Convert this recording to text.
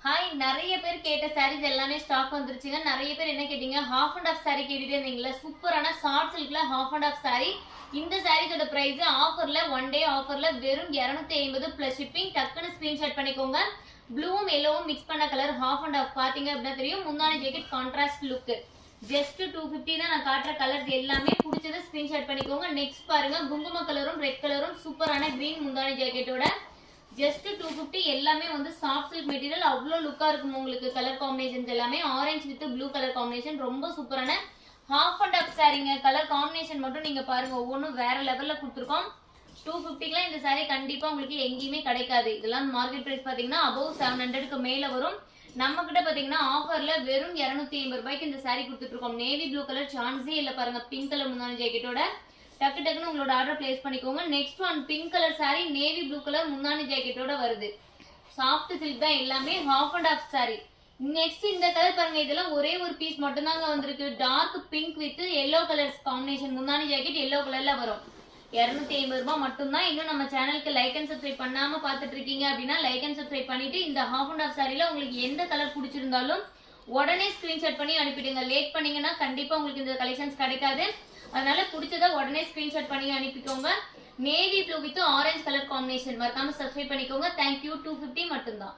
Hi, நிறைய பேர் கேட்ட சாரீஸ் எல்லாமே ஸ்டாக் வந்துருச்சுங்க. நிறைய பேர் என்ன கேட்டீங்க, ஹாஃப் அண்ட் ஆஃப் சாரி கேட்டுட்டே இருந்தீங்களா? சூப்பரான ஷார்ட் சில்க்ல ஹாஃப் அண்ட் ஆஃப் சாரி. இந்த சாரீஸோட பிரைஸ் ஆஃபர்ல ஒன் டே ஆஃபர்ல வெறும் 250 பிளஸ் ஷிப்பிங். டக்குன்னு ஸ்கிரீன்ஷாட் பண்ணிக்கோங்க. ப்ளூவும் எல்லோவும் மிக்ஸ் பண்ண கலர் ஹாஃப் அண்ட் ஆஃப் பாத்தீங்க அப்படின்னா தெரியும். முந்தான ஜாக்கெட் கான்ட்ராஸ்ட் லுக். ஜஸ்ட் 250 தான் நான் காட்டுற கலர்ஸ் எல்லாமே. பிடிச்சதை ஸ்கிரீன்ஷாட் பண்ணிக்கோங்க. நெக்ஸ்ட் பாருங்க, குங்கும கலரும் ரெட் கலரும் சூப்பரான கிரீன் முந்தான ஜாக்கெட்டோட ஜஸ்ட் 250. எல்லாமே வந்து சாஃப்ட் சில்க் மெட்டீரியல். அவ்வளோ லுக்கா இருக்கும் உங்களுக்கு. கலர் காம்பினேஷன்ஸ் எல்லாமே orange with blue colour combination. ரொம்ப சூப்பரான ஹாஃப் அண்ட் ஆஃப் சாரீங்க. கலர் காம்பினேஷன் மட்டும் நீங்க பாருங்க, ஒவ்வொன்றும் வேற லெவல்ல கொடுத்துருக்கோம். 250க்குலாம் இந்த சாரீ கண்டிப்பா உங்களுக்கு எங்கேயுமே கிடைக்காது. இதெல்லாம் மார்க்கெட் பிரைஸ் பாத்தீங்கன்னா அபவ் 700க்கு மேல வரும். நம்ம கிட்ட பாத்தீங்கன்னா ஆஃபர்ல வெறும் 250 ரூபாய்க்கு இந்த சாரீ கொடுத்துட்டு இருக்கோம். நேவி ப்ளூ கலர் சான்ஸே இல்ல பாருங்க. பிங்க் கலர் முந்தான ஜாக்கெட்டோட டக்கு டக்குன்னு உங்களோட ஆர்டர் பிளேஸ் பண்ணிக்கோங்க. Next one pink colour sari, navy blue colour முந்தானி ஜாக்கெட்டோட வருது. சாஃப்ட் சில்க் தான் எல்லாமே. Half and half sari. Next இந்த கலர் பாருங்க, இதெல்லாம் ஒரே ஒரு பீஸ் மட்டும் தாங்க வந்திருக்கு. Dark pink with yellow colours combination. முந்தானி ஜாக்கெட் எல்லோ கலர்ல வரும். 250 ரூபாய் மட்டும்தான். இன்னும் நம்ம சேனலுக்கு லைக் அண்ட் சப்ஸ்கிரைப் பண்ணாம பாத்துட்டு இருக்கீங்க அப்படின்னா லைக் அண்ட் சப்ஸ்கிரைப் பண்ணிட்டு இந்த ஹாஃப் அண்ட் ஆஃப் சாரில உங்களுக்கு எந்த கலர் பிடிச்சிருந்தாலும் உடனே ஸ்கிரீன்ஷாட் பண்ணி அனுப்பிடுங்க. லேட் பண்ணீங்கன்னா கண்டிப்பா உங்களுக்கு இந்த கலெக்ஷன்ஸ் கிடைக்காது. அதனால பிடிச்சதா உடனே ஸ்கிரீன்ஷாட் பண்ணி அனுப்பிக்கோங்க. Navy blue with orange colour combination. மறக்காம சப்ஸ்கிரைப் பண்ணிக்கோங்க. தேங்க்யூ. 250 மட்டும்தான்.